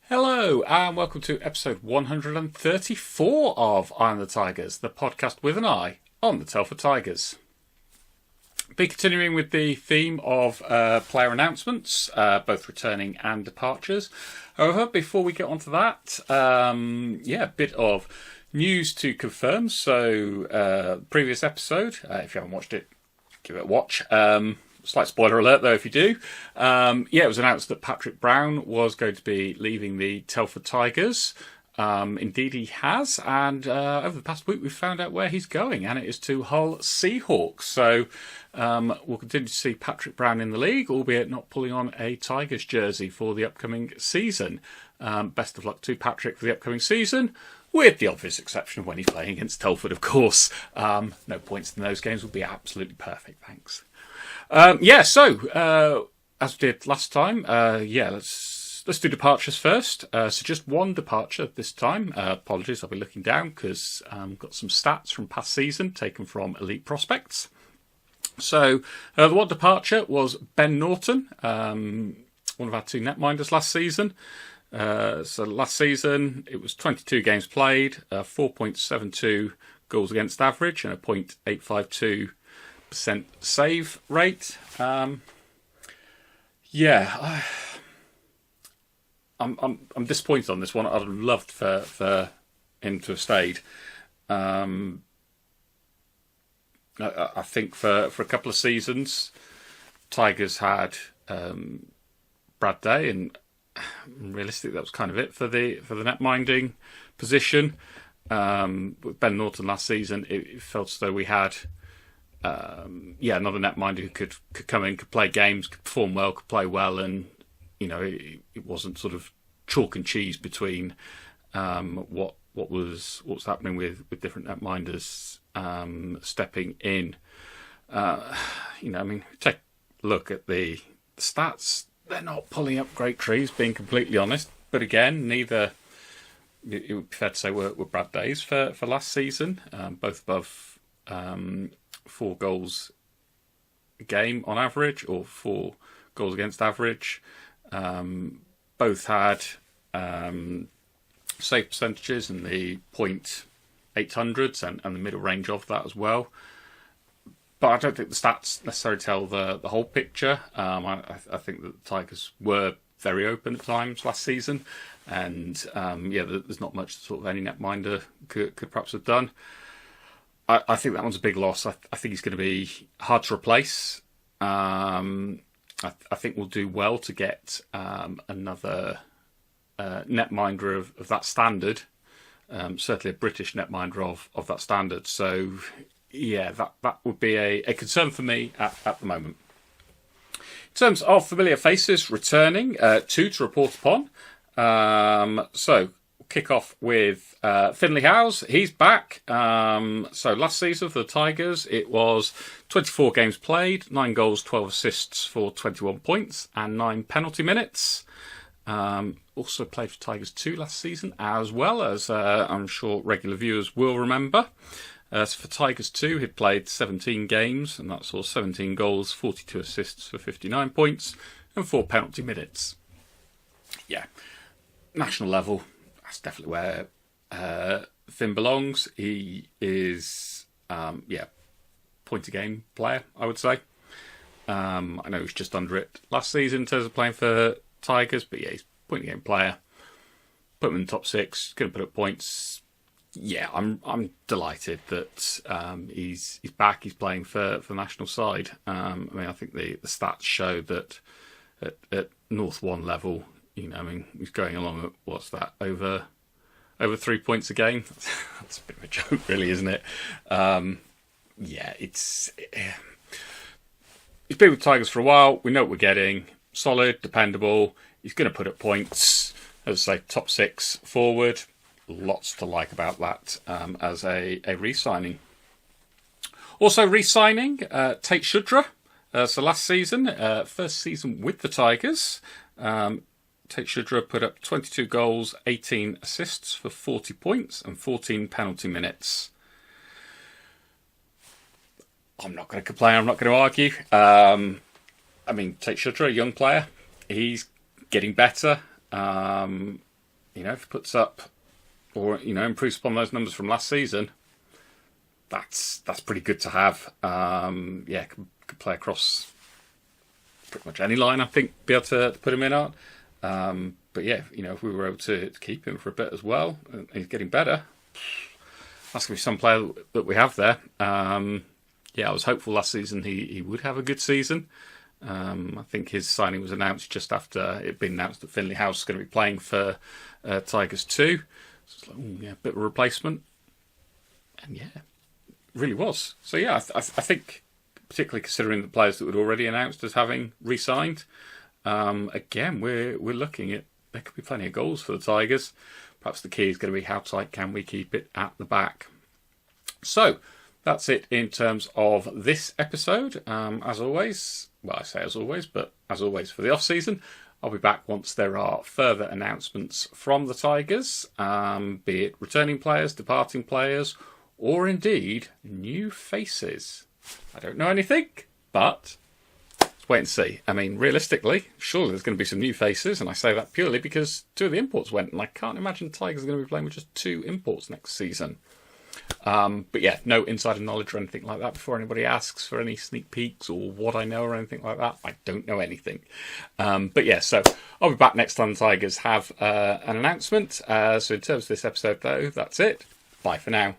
Hello, and welcome to episode 134 of Eye on the Tigers, the podcast with an eye on the Telford Tigers. Be continuing with the theme of player announcements, both returning and departures. However, before we get on to that, a bit of news to confirm. So, previous episode, if you haven't watched it, give it a watch. Slight spoiler alert, though, if you do. It was announced that Patrick Brown was going to be leaving the Telford Tigers. Indeed, he has. And over the past week, we've found out where he's going, and it is to Hull Seahawks. So we'll continue to see Patrick Brown in the league, albeit not pulling on a Tigers jersey for the upcoming season. Best of luck to Patrick for the upcoming season, with the obvious exception of when he's playing against Telford, of course. No points in those games would be absolutely perfect, thanks. As we did last time, let's do departures first. So just one departure this time. Apologies, I'll be looking down because I've got some stats from past season taken from Elite Prospects. So the one departure was Ben Norton, one of our two netminders last season. So last season it was 22 games played, 4.72 goals against average and a .852% save rate. I'm disappointed on this one. I'd have loved for him to have stayed. I think for a couple of seasons, Tigers had Brad Day, and realistically that was kind of it for the netminding position. With Ben Norton last season, it felt as though we had another netminder who could come in, could play games, could perform well, could play well, and it wasn't sort of chalk and cheese between what was happening with different netminders stepping in. Take a look at the stats. They're not pulling up great trees, being completely honest. But again, neither, it would be fair to say, were Brad Days for last season, both above 4 goals a game on average, or 4 goals against average. Both had save percentages in the .800s and the middle range of that as well. But I don't think the stats necessarily tell the whole picture. I think that the Tigers were very open at times last season, and there's not much that sort of any netminder could perhaps have done. I think that one's a big loss. I think he's going to be hard to replace. I think we'll do well to get another netminder of that standard. Certainly a British netminder of that standard. So, that would be a concern for me at the moment. In terms of familiar faces returning, 2 to report upon. So, kick off with Finley Howes. He's back. So last season for the Tigers, it was 24 games played, 9 goals, 12 assists for 21 points and 9 penalty minutes. Also played for Tigers 2 last season, as well as I'm sure regular viewers will remember. So for Tigers 2, he'd played 17 games, and that's all 17 goals, 42 assists for 59 points and 4 penalty minutes. National level, that's definitely where Finn belongs. He is, point a game player, I would say. I know he's just under it last season in terms of playing for Tigers, but he's point a game player. Put him in the top 6, going to put up points. I'm delighted that he's back. He's playing for the national side. I think the stats show that at North 1 level, he's going along at what's that, over 3 points a game. That's a bit of a joke, really, isn't it? He's been with Tigers for a while. We know what we're getting. Solid, dependable. He's going to put up points. As I say, top 6 forward. Lots to like about that as a re-signing. Also re-signing Tate Shudra. So last season, first season with the Tigers, Tate Shudra put up 22 goals, 18 assists for 40 points and 14 penalty minutes. I'm not going to complain. I'm not going to argue. Tate Shudra, a young player, he's getting better. if he puts up or improves upon those numbers from last season, that's pretty good to have. Could play across pretty much any line, I think, be able to put him in on. But yeah, if we were able to keep him for a bit as well, and he's getting better, that's going to be some player that we have there. I was hopeful last season he would have a good season. I think his signing was announced just after it had been announced that Finley House is going to be playing for Tigers 2. So it's like, a bit of a replacement. And yeah, really was. So yeah, I think, particularly considering the players that were already announced as having re-signed, again, we're looking at, there could be plenty of goals for the Tigers. Perhaps the key is going to be how tight can we keep it at the back. So that's it in terms of this episode. As always, well, I say as always, but as always for the off-season, I'll be back once there are further announcements from the Tigers, be it returning players, departing players, or indeed new faces. I don't know anything, but let's wait and see. I mean, realistically, surely there's going to be some new faces, and I say that purely because 2 of the imports went, and I can't imagine Tigers are going to be playing with just 2 imports next season. But yeah, no insider knowledge or anything like that. Before anybody asks for any sneak peeks or what I know or anything like that, I don't know anything. But yeah, so I'll be back next time the Tigers have an announcement. So in terms of this episode, though, that's it. Bye for now.